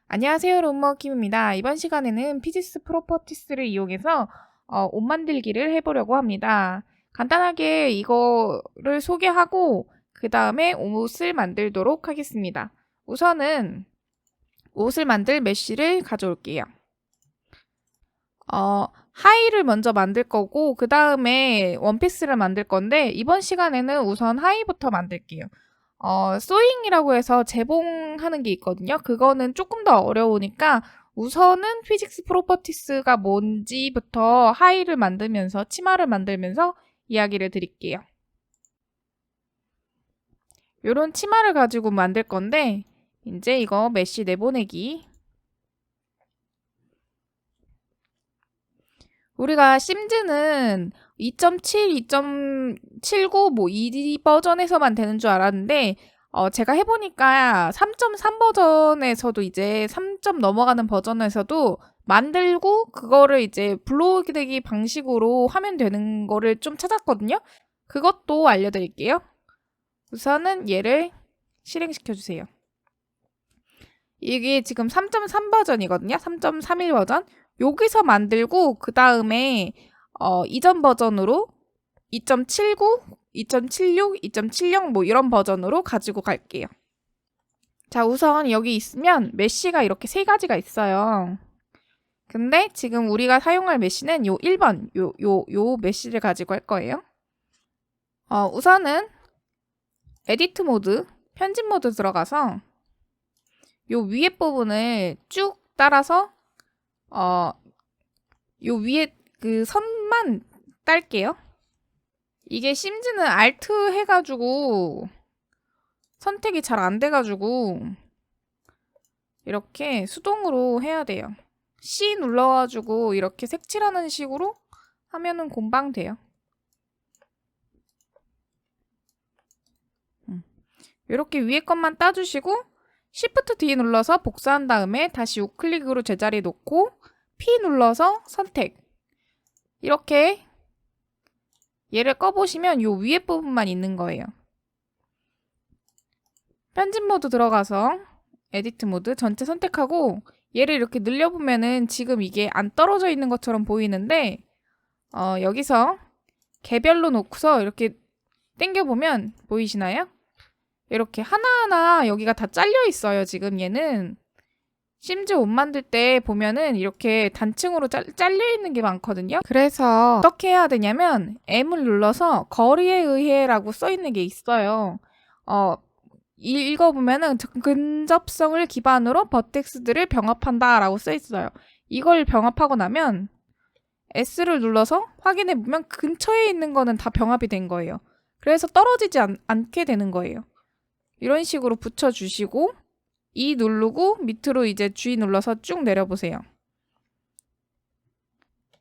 안녕하세요, 롬머킴입니다. 이번 시간에는 피지스 프로퍼티스를 이용해서 옷 만들기를 해보려고 합니다. 간단하게 이거를 소개하고 그 다음에 옷을 만들도록 하겠습니다. 우선은 옷을 만들 메쉬를 가져올게요. 하의를 먼저 만들 거고 그 다음에 원피스를 만들 건데 이번 시간에는 우선 하의부터 만들게요. 소잉이라고 해서 재봉하는 게 있거든요. 그거는 조금 더 어려우니까 우선은 피직스 프로퍼티스가 뭔지부터 하의를 만들면서 치마를 만들면서 이야기를 드릴게요. 요런 치마를 가지고 만들 건데 이제 이거 메쉬 내보내기. 우리가 심즈는 2.7, 2.79 뭐 이 버전에서만 되는 줄 알았는데 제가 해보니까 3.3 버전에서도 이제 3점 넘어가는 버전에서도 만들고 그거를 이제 블록되기 방식으로 하면 되는 거를 좀 찾았거든요. 그것도 알려드릴게요. 우선은 얘를 실행시켜주세요. 이게 지금 3.3 버전이거든요. 3.31 버전. 여기서 만들고 그 다음에 이전 버전으로 2.79, 2.76, 2.70 뭐 이런 버전으로 가지고 갈게요. 자, 우선 여기 있으면 메쉬가 이렇게 세 가지가 있어요. 근데 지금 우리가 사용할 메쉬는 요 1번, 요 메쉬를 가지고 할 거예요. 우선은 에디트 모드, 편집 모드 들어가서 요 위에 부분을 쭉 따라서 요 위에 그 선만 딸게요. 이게 심지는 Alt 해가지고 선택이 잘 안 돼가지고 이렇게 수동으로 해야 돼요. C 눌러가지고 이렇게 색칠하는 식으로 하면은 금방 돼요. 이렇게 위에 것만 따주시고 Shift D 눌러서 복사한 다음에 다시 우클릭으로 제자리에 놓고 P 눌러서 선택. 이렇게 얘를 꺼보시면 요 위에 부분만 있는 거예요. 편집 모드 들어가서 에디트 모드 전체 선택하고 얘를 이렇게 늘려보면은 지금 이게 안 떨어져 있는 것처럼 보이는데 여기서 개별로 놓고서 이렇게 당겨보면 보이시나요? 이렇게 하나하나 여기가 다 잘려 있어요. 지금 얘는 심지어 옷 만들 때 보면은 이렇게 단층으로 잘려 있는 게 많거든요. 그래서 어떻게 해야 되냐면 M을 눌러서 거리에 의해라고 써 있는 게 있어요. 읽어보면은 근접성을 기반으로 버텍스들을 병합한다 라고 써 있어요. 이걸 병합하고 나면 S를 눌러서 확인해보면 근처에 있는 거는 다 병합이 된 거예요. 그래서 떨어지지 않게 되는 거예요. 이런 식으로 붙여주시고 E 누르고 밑으로 이제 G 눌러서 쭉 내려보세요.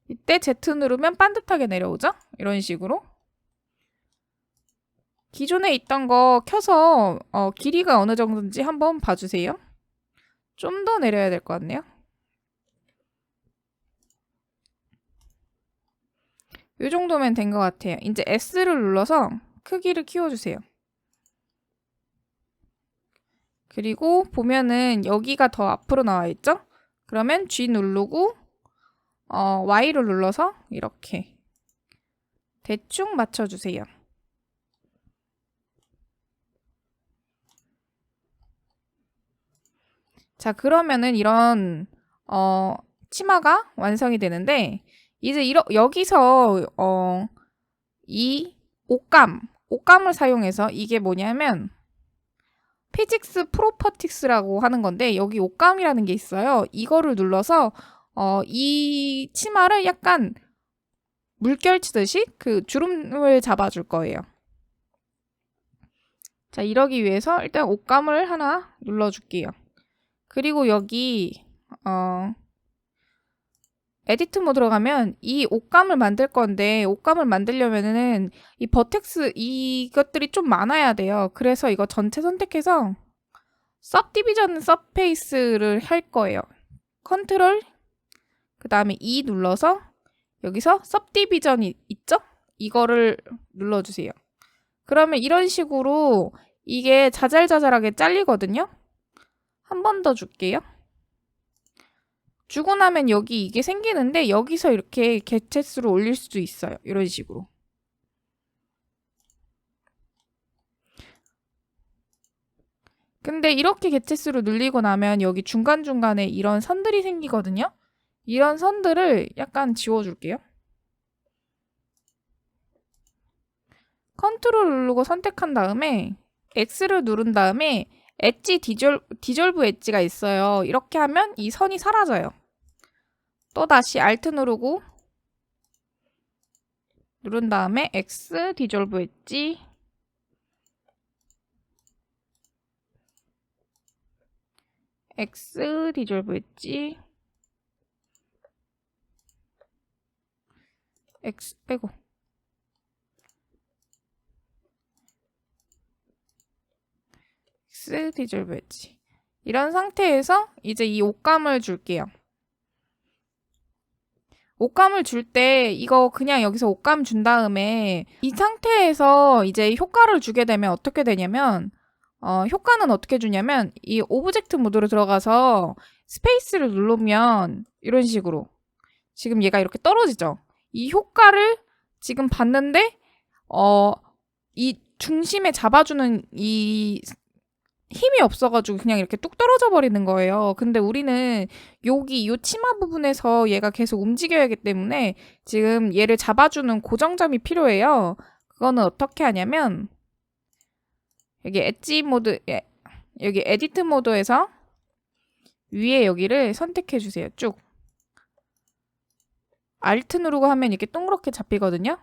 이때 Z 누르면 반듯하게 내려오죠? 이런 식으로. 기존에 있던 거 켜서 길이가 어느 정도인지 한번 봐주세요. 좀 더 내려야 될 것 같네요. 이 정도면 된 것 같아요. 이제 S를 눌러서 크기를 키워주세요. 그리고 보면은 여기가 더 앞으로 나와 있죠? 그러면 G 누르고 Y를 눌러서 이렇게 대충 맞춰주세요. 자, 그러면은 이런 치마가 완성이 되는데 이제 여기서 이 옷감을 사용해서 이게 뭐냐면 피직스 프로퍼티스라고 하는 건데 여기 옷감이라는 게 있어요. 이거를 눌러서 이 치마를 약간 물결 치듯이 그 주름을 잡아줄 거예요. 자, 이러기 위해서 일단 옷감을 하나 눌러줄게요. 그리고 여기 에디트 모드로 가면 이 옷감을 만들 건데 옷감을 만들려면은 이 버텍스 이것들이 좀 많아야 돼요. 그래서 이거 전체 선택해서 서브디비전 서페이스를 할 거예요. 컨트롤 그 다음에 E 눌러서 여기서 서브디비전이 있죠? 이거를 눌러주세요. 그러면 이런 식으로 이게 자잘자잘하게 잘리거든요. 한 번 더 줄게요. 주고 나면 여기 이게 생기는데 여기서 이렇게 개체수를 올릴 수도 있어요. 이런 식으로. 근데 이렇게 개체수를 늘리고 나면 여기 중간중간에 이런 선들이 생기거든요. 이런 선들을 약간 지워줄게요. 컨트롤 누르고 선택한 다음에 X를 누른 다음에 엣지 디졸브 엣지가 있어요. 이렇게 하면 이 선이 사라져요. 또 다시 Alt 누르고 누른 다음에 X 디졸브 엣지 X 디졸브 엣지 X 빼고 X 디졸브 엣지 이런 상태에서 이제 이 옷감을 줄게요. 옷감을 줄 때 이거 그냥 여기서 옷감 준 다음에 이 상태에서 이제 효과를 주게 되면 어떻게 되냐면 효과는 어떻게 주냐면 이 오브젝트 모드로 들어가서 스페이스를 누르면 이런 식으로 지금 얘가 이렇게 떨어지죠. 이 효과를 지금 봤는데 이 중심에 잡아주는 이 힘이 없어가지고 그냥 이렇게 뚝 떨어져 버리는 거예요. 근데 우리는 여기 이 치마 부분에서 얘가 계속 움직여야 하기 때문에 지금 얘를 잡아주는 고정점이 필요해요. 그거는 어떻게 하냐면 여기 엣지 모드, 여기 에디트 모드에서 위에 여기를 선택해 주세요. 쭉. Alt 누르고 하면 이렇게 동그랗게 잡히거든요.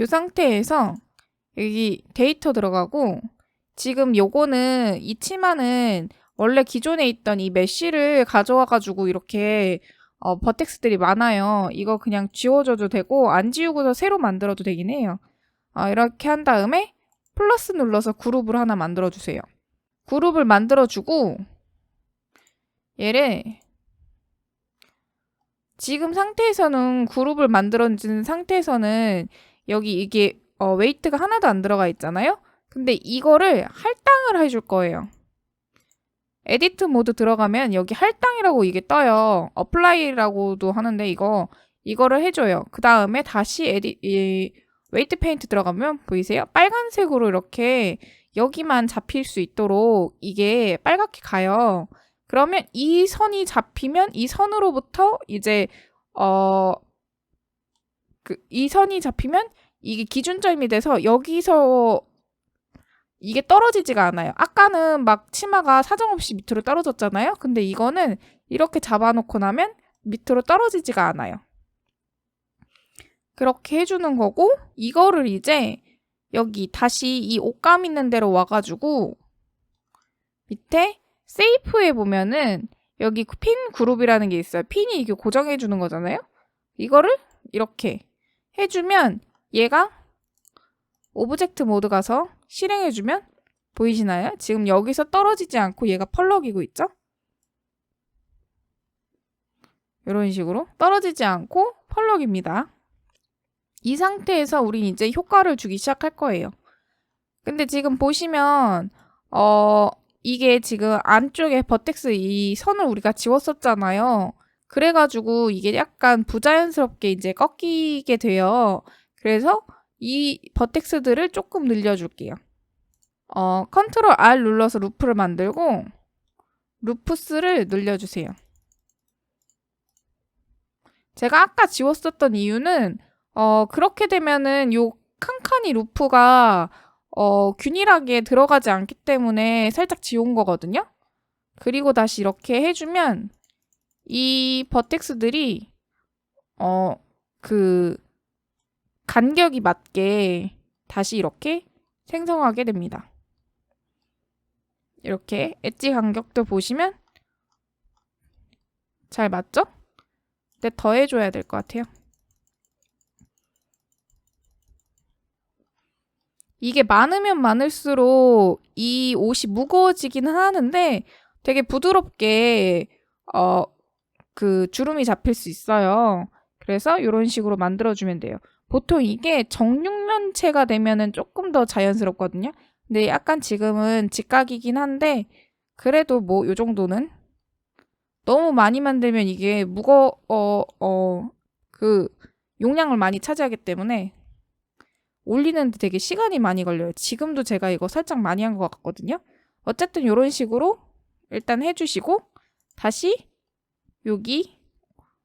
이 상태에서 여기 데이터 들어가고 지금 요거는 이 치마는 원래 기존에 있던 이 메쉬를 가져와가지고 이렇게 버텍스들이 많아요. 이거 그냥 지워줘도 되고 안 지우고서 새로 만들어도 되긴 해요. 이렇게 한 다음에 플러스 눌러서 그룹을 하나 만들어주세요. 그룹을 만들어주고 얘를 지금 상태에서는 그룹을 만들어진 상태에서는 여기 이게 웨이트가 하나도 안 들어가 있잖아요. 근데 이거를 할당을 해줄 거예요. 에디트 모드 들어가면 여기 할당이라고 이게 떠요. 어플라이라고도 하는데 이거를 해줘요. 그 다음에 다시 웨이트 페인트 들어가면 보이세요? 빨간색으로 이렇게 여기만 잡힐 수 있도록 이게 빨갛게 가요. 그러면 이 선이 잡히면 이 선으로부터 이제 이 선이 잡히면 이게 기준점이 돼서 여기서 이게 떨어지지가 않아요. 아까는 막 치마가 사정없이 밑으로 떨어졌잖아요. 근데 이거는 이렇게 잡아놓고 나면 밑으로 떨어지지가 않아요. 그렇게 해주는 거고 이거를 이제 여기 다시 이 옷감 있는 데로 와가지고 밑에 세이프에 보면은 여기 핀 그룹이라는 게 있어요. 핀이 이게 고정해주는 거잖아요. 이거를 이렇게 해주면 얘가 오브젝트 모드 가서 실행해주면 보이시나요? 지금 여기서 떨어지지 않고 얘가 펄럭이고 있죠? 이런 식으로 떨어지지 않고 펄럭입니다. 이 상태에서 우린 이제 효과를 주기 시작할 거예요. 근데 지금 보시면 이게 지금 안쪽에 버텍스 이 선을 우리가 지웠었잖아요. 그래가지고 이게 약간 부자연스럽게 이제 꺾이게 돼요. 그래서 이 버텍스들을 조금 늘려줄게요. 컨트롤 R 눌러서 루프를 만들고 루프스를 늘려주세요. 제가 아까 지웠었던 이유는 그렇게 되면은 요 칸칸이 루프가 균일하게 들어가지 않기 때문에 살짝 지운 거거든요. 그리고 다시 이렇게 해주면 이 버텍스들이 그 간격이 맞게 다시 이렇게 생성하게 됩니다. 이렇게 엣지 간격도 보시면 잘 맞죠? 근데 더 해줘야 될 것 같아요. 이게 많으면 많을수록 이 옷이 무거워지기는 하는데 되게 부드럽게 그 주름이 잡힐 수 있어요. 그래서 이런 식으로 만들어주면 돼요. 보통 이게 정육면체가 되면은 조금 더 자연스럽거든요. 근데 약간 지금은 직각이긴 한데 그래도 뭐 요 정도는 너무 많이 만들면 이게 그 용량을 많이 차지하기 때문에 올리는데 되게 시간이 많이 걸려요. 지금도 제가 이거 살짝 많이 한 것 같거든요. 어쨌든 이런 식으로 일단 해주시고 다시 여기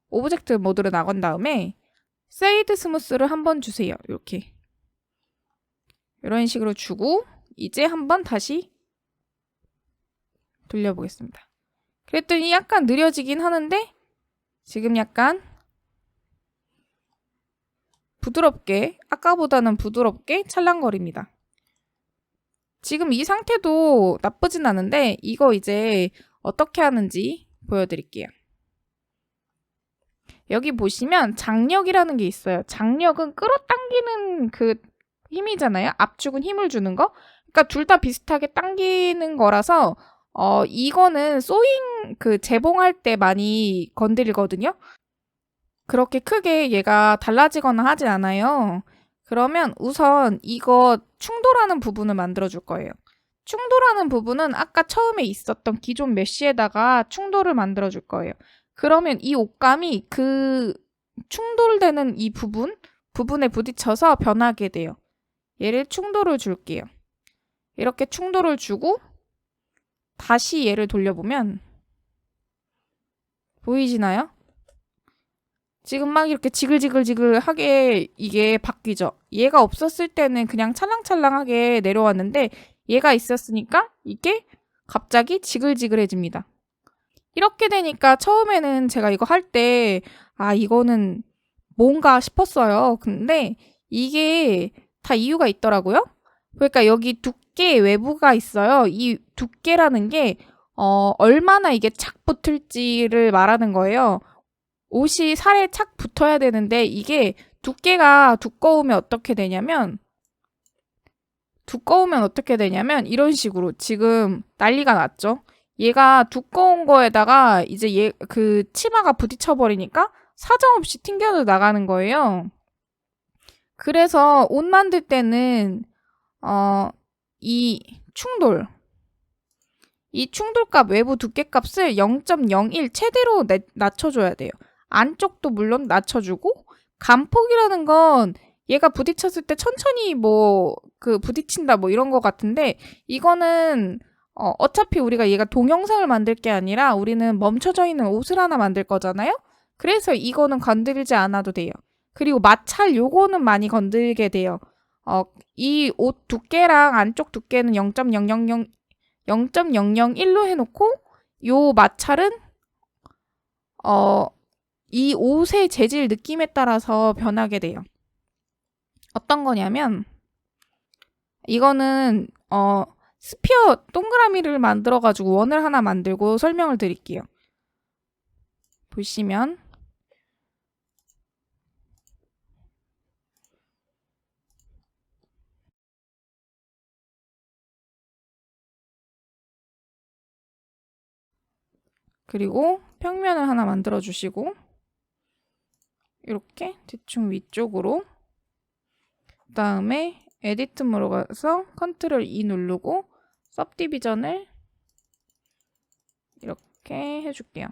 오브젝트 모드로 나간 다음에 세이드 스무스를 한번 주세요. 이렇게 이런 식으로 주고 이제 한번 다시 돌려보겠습니다. 그랬더니 약간 느려지긴 하는데 지금 약간 부드럽게 아까보다는 부드럽게 찰랑거립니다. 지금 이 상태도 나쁘진 않은데 이거 이제 어떻게 하는지 보여드릴게요. 여기 보시면 장력이라는 게 있어요. 장력은 끌어당기는 그 힘이잖아요. 압축은 힘을 주는 거. 그러니까 둘 다 비슷하게 당기는 거라서 이거는 소잉 그 재봉할 때 많이 건드리거든요. 그렇게 크게 얘가 달라지거나 하진 않아요. 그러면 우선 이거 충돌하는 부분을 만들어 줄 거예요. 충돌하는 부분은 아까 처음에 있었던 기존 메쉬에다가 충돌을 만들어 줄 거예요. 그러면 이 옷감이 그 충돌되는 이 부분에 부딪혀서 변하게 돼요. 얘를 충돌을 줄게요. 이렇게 충돌을 주고 다시 얘를 돌려보면 보이시나요? 지금 막 이렇게 지글지글지글하게 이게 바뀌죠. 얘가 없었을 때는 그냥 찰랑찰랑하게 내려왔는데 얘가 있었으니까 이게 갑자기 지글지글해집니다. 이렇게 되니까 처음에는 제가 이거 할 때 이거는 뭔가 싶었어요. 근데 이게 다 이유가 있더라고요. 그러니까 여기 두께 외부가 있어요. 이 두께라는 게 얼마나 이게 착 붙을지를 말하는 거예요. 옷이 살에 착 붙어야 되는데 이게 두께가 두꺼우면 어떻게 되냐면 이런 식으로 지금 난리가 났죠. 얘가 두꺼운 거에다가 이제 얘 그 치마가 부딪혀 버리니까 사정없이 튕겨져 나가는 거예요. 그래서 옷 만들 때는 이 충돌값 외부 두께값을 0.01 최대로 낮춰줘야 돼요. 안쪽도 물론 낮춰주고 간폭이라는 건 얘가 부딪혔을 때 천천히 부딪힌다 이런 거 같은데 이거는 어차피 우리가 얘가 동영상을 만들 게 아니라 우리는 멈춰져 있는 옷을 하나 만들 거잖아요. 그래서 이거는 건들지 않아도 돼요. 그리고 마찰 요거는 많이 건들게 돼요. 이 옷 두께랑 안쪽 두께는 0.001로 해놓고 요 마찰은 이 옷의 재질 느낌에 따라서 변하게 돼요. 어떤 거냐면 이거는 스피어 동그라미를 만들어가지고 원을 하나 만들고 설명을 드릴게요. 보시면 그리고 평면을 하나 만들어 주시고 이렇게 대충 위쪽으로 그 다음에 에디트 모로 가서 컨트롤 E 누르고 सब디비전을 이렇게 해줄게요.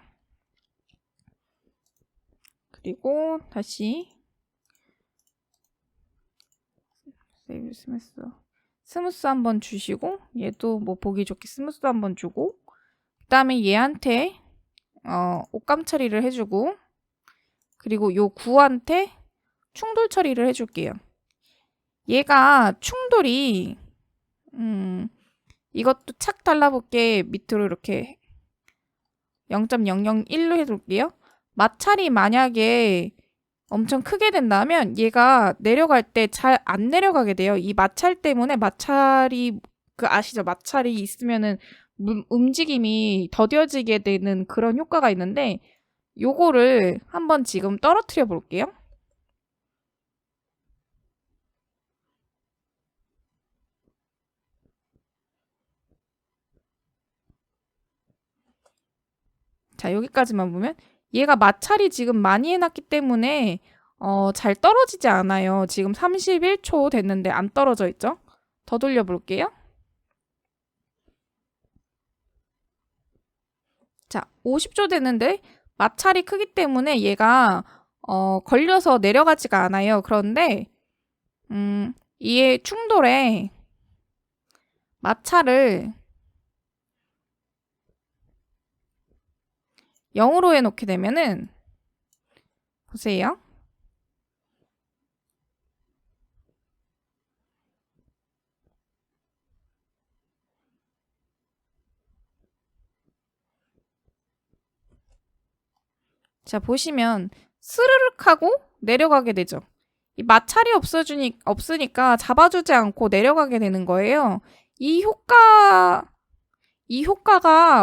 그리고 다시 세이브 스무스 한번 주시고 얘도 보기 좋게 스무스 한번 주고 그 다음에 얘한테 옷감 처리를 해주고 그리고 요 구한테 충돌 처리를 해줄게요. 얘가 충돌이 이것도 착 달라붙게 밑으로 이렇게 0.001로 해둘게요. 마찰이 만약에 엄청 크게 된다면 얘가 내려갈 때 잘 안 내려가게 돼요. 이 마찰 때문에 마찰이 아시죠? 마찰이 있으면은 움직임이 더뎌지게 되는 그런 효과가 있는데 요거를 한번 지금 떨어뜨려 볼게요. 자, 여기까지만 보면 얘가 마찰이 지금 많이 해놨기 때문에 잘 떨어지지 않아요. 지금 31초 됐는데 안 떨어져 있죠? 더 돌려볼게요. 자, 50조 되는데 마찰이 크기 때문에 얘가 걸려서 내려가지가 않아요. 그런데 이의 충돌에 마찰을 0으로 해놓게 되면은 보세요. 자, 보시면 스르륵 하고 내려가게 되죠. 이 마찰이 없으니까 잡아주지 않고 내려가게 되는 거예요. 이 효과가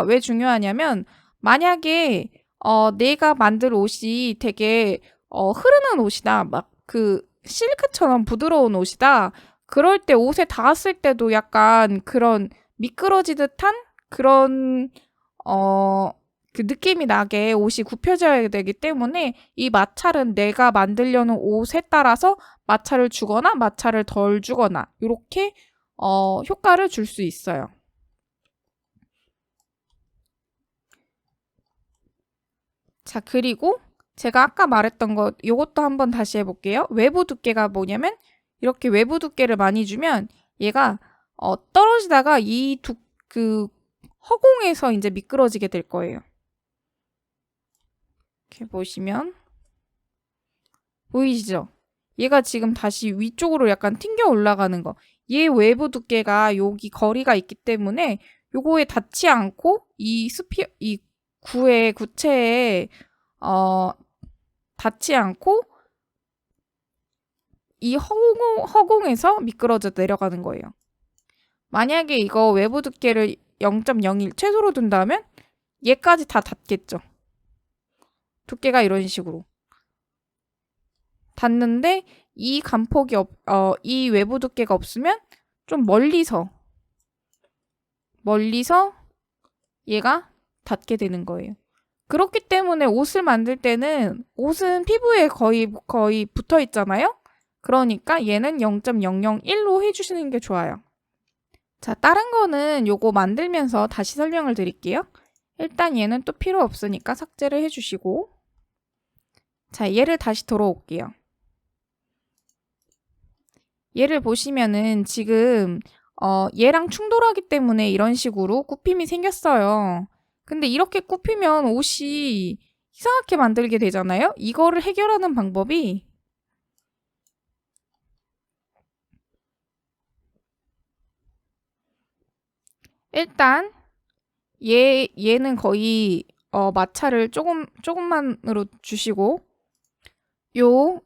왜 중요하냐면 만약에 내가 만들 옷이 되게 흐르는 옷이다. 막 그 실크처럼 부드러운 옷이다. 그럴 때 옷에 닿았을 때도 약간 그런 미끄러지 듯한 그런 그 느낌이 나게 옷이 굽혀져야 되기 때문에 이 마찰은 내가 만들려는 옷에 따라서 마찰을 주거나 마찰을 덜 주거나 이렇게 효과를 줄 수 있어요. 자, 그리고 제가 아까 말했던 거 이것도 한번 다시 해볼게요. 외부 두께가 뭐냐면 이렇게 외부 두께를 많이 주면 얘가 떨어지다가 그 허공에서 이제 미끄러지게 될 거예요. 이렇게 보시면 보이시죠? 얘가 지금 다시 위쪽으로 약간 튕겨 올라가는 거. 얘 외부 두께가 여기 거리가 있기 때문에 요거에 닿지 않고 이 구체에 닿지 않고 이 허공에서 미끄러져 내려가는 거예요. 만약에 이거 외부 두께를 0.01 최소로 둔다면 얘까지 다 닿겠죠. 두께가 이런 식으로 닿는데 이 간폭이 이 외부 두께가 없으면 좀 멀리서 얘가 닿게 되는 거예요. 그렇기 때문에 옷을 만들 때는 옷은 피부에 거의 붙어 있잖아요. 그러니까 얘는 0.001로 해주시는 게 좋아요. 자, 다른 거는 요거 만들면서 다시 설명을 드릴게요. 일단 얘는 또 필요 없으니까 삭제를 해주시고, 자, 얘를 다시 돌아올게요. 얘를 보시면은 지금 얘랑 충돌하기 때문에 이런 식으로 굽힘이 생겼어요. 근데 이렇게 굽히면 옷이 이상하게 만들게 되잖아요. 이거를 해결하는 방법이 일단 얘는 거의 마찰을 조금만으로 주시고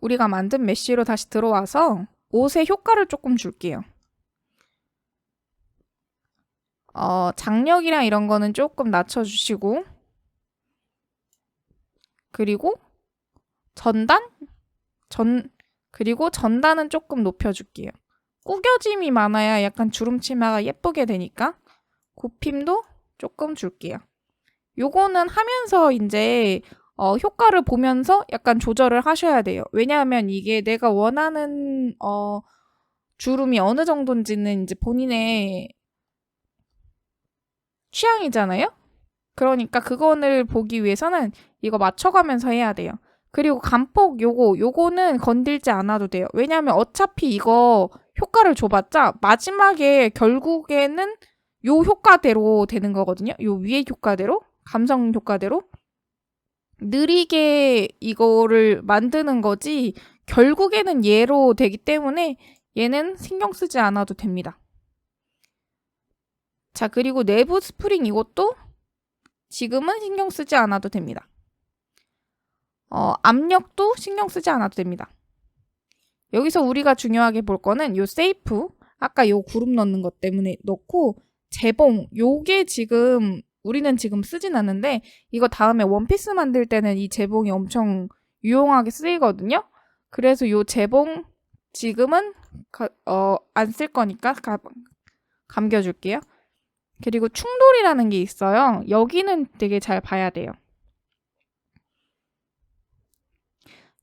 우리가 만든 메쉬로 다시 들어와서 옷에 효과를 조금 줄게요. 장력이랑 이런 거는 조금 낮춰주시고 그리고 그리고 전단은 조금 높여줄게요. 구겨짐이 많아야 약간 주름 치마가 예쁘게 되니까 굽힘도 조금 줄게요. 요거는 하면서 이제 효과를 보면서 약간 조절을 하셔야 돼요. 왜냐하면 이게 내가 원하는 주름이 어느 정도인지는 이제 본인의 취향이잖아요. 그러니까 그거를 보기 위해서는 이거 맞춰가면서 해야 돼요. 그리고 간폭 요거는 건들지 않아도 돼요. 왜냐하면 어차피 이거 효과를 줘봤자 마지막에 결국에는 요 효과대로 되는 거거든요. 요 위의 효과대로, 감성 효과대로 느리게 이거를 만드는 거지 결국에는 얘로 되기 때문에 얘는 신경 쓰지 않아도 됩니다. 자, 그리고 내부 스프링 이것도 지금은 신경 쓰지 않아도 됩니다. 압력도 신경 쓰지 않아도 됩니다. 여기서 우리가 중요하게 볼 거는 요 세이프, 아까 요 그룹 넣는 것 때문에 넣고 재봉, 요게 지금 우리는 지금 쓰진 않는데 이거 다음에 원피스 만들 때는 이 재봉이 엄청 유용하게 쓰이거든요. 그래서 요 재봉 지금은 안 쓸 거니까 감겨줄게요. 그리고 충돌이라는 게 있어요. 여기는 되게 잘 봐야 돼요.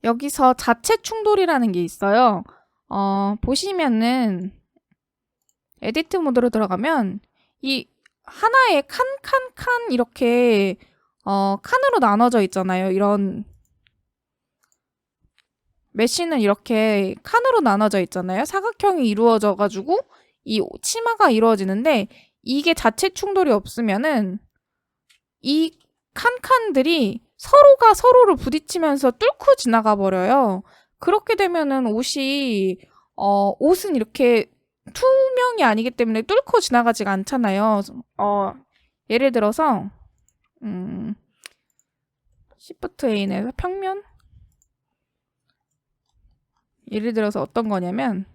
여기서 자체 충돌이라는 게 있어요. 보시면은 에디트 모드로 들어가면 이 하나의 칸 이렇게 칸으로 나눠져 있잖아요. 이런 메쉬는 이렇게 칸으로 나눠져 있잖아요. 사각형이 이루어져 가지고 이 치마가 이루어지는데 이게 자체 충돌이 없으면은 이 칸칸들이 서로가 서로를 부딪히면서 뚫고 지나가 버려요. 그렇게 되면은 옷은 이렇게 투명이 아니기 때문에 뚫고 지나가지가 않잖아요. 예를 들어서 Shift A에서 평면 예를 들어서 어떤 거냐면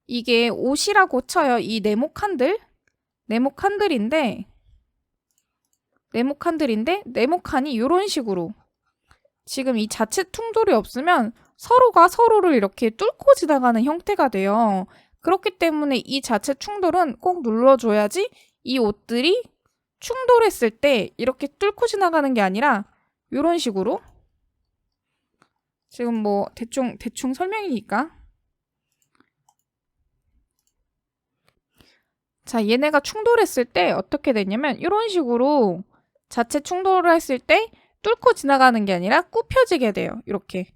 이게 옷이라고 쳐요. 이 네모 칸들인데 네모 칸이 이런 식으로 지금 이 자체 충돌이 없으면 서로가 서로를 이렇게 뚫고 지나가는 형태가 돼요. 그렇기 때문에 이 자체 충돌은 꼭 눌러줘야지 이 옷들이 충돌했을 때 이렇게 뚫고 지나가는 게 아니라 이런 식으로 지금 뭐 대충 설명이니까 자 얘네가 충돌했을 때 어떻게 되냐면 이런 식으로 자체 충돌을 했을 때 뚫고 지나가는 게 아니라 굽혀지게 돼요. 이렇게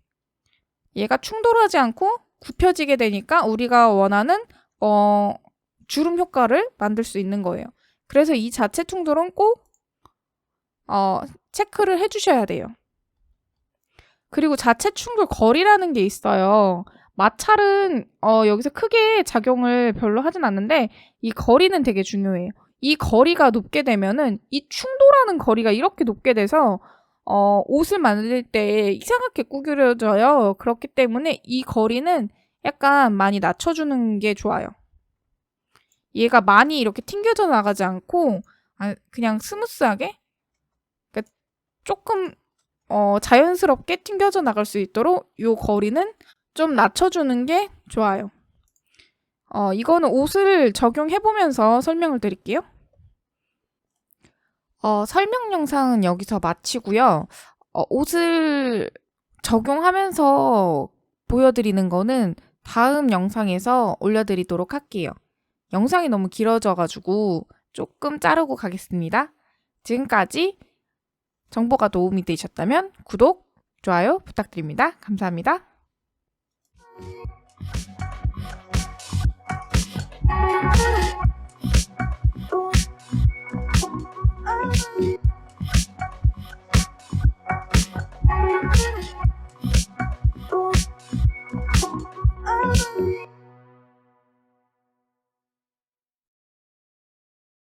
얘가 충돌하지 않고 굽혀지게 되니까 우리가 원하는 주름 효과를 만들 수 있는 거예요. 그래서 이 자체 충돌은 꼭 체크를 해주셔야 돼요. 그리고 자체 충돌 거리라는 게 있어요. 마찰은 여기서 크게 작용을 별로 하진 않는데 이 거리는 되게 중요해요. 이 거리가 높게 되면은 이 충돌하는 거리가 이렇게 높게 돼서 옷을 만들 때 이상하게 구겨져요. 그렇기 때문에 이 거리는 약간 많이 낮춰주는 게 좋아요. 얘가 많이 이렇게 튕겨져 나가지 않고 그냥 스무스하게 그러니까 조금 자연스럽게 튕겨져 나갈 수 있도록 이 거리는 좀 낮춰주는 게 좋아요. 이거는 옷을 적용해보면서 설명을 드릴게요. 설명 영상은 여기서 마치고요. 옷을 적용하면서 보여드리는 거는 다음 영상에서 올려드리도록 할게요. 영상이 너무 길어져가지고 조금 자르고 가겠습니다. 지금까지 정보가 도움이 되셨다면 구독, 좋아요 부탁드립니다. 감사합니다.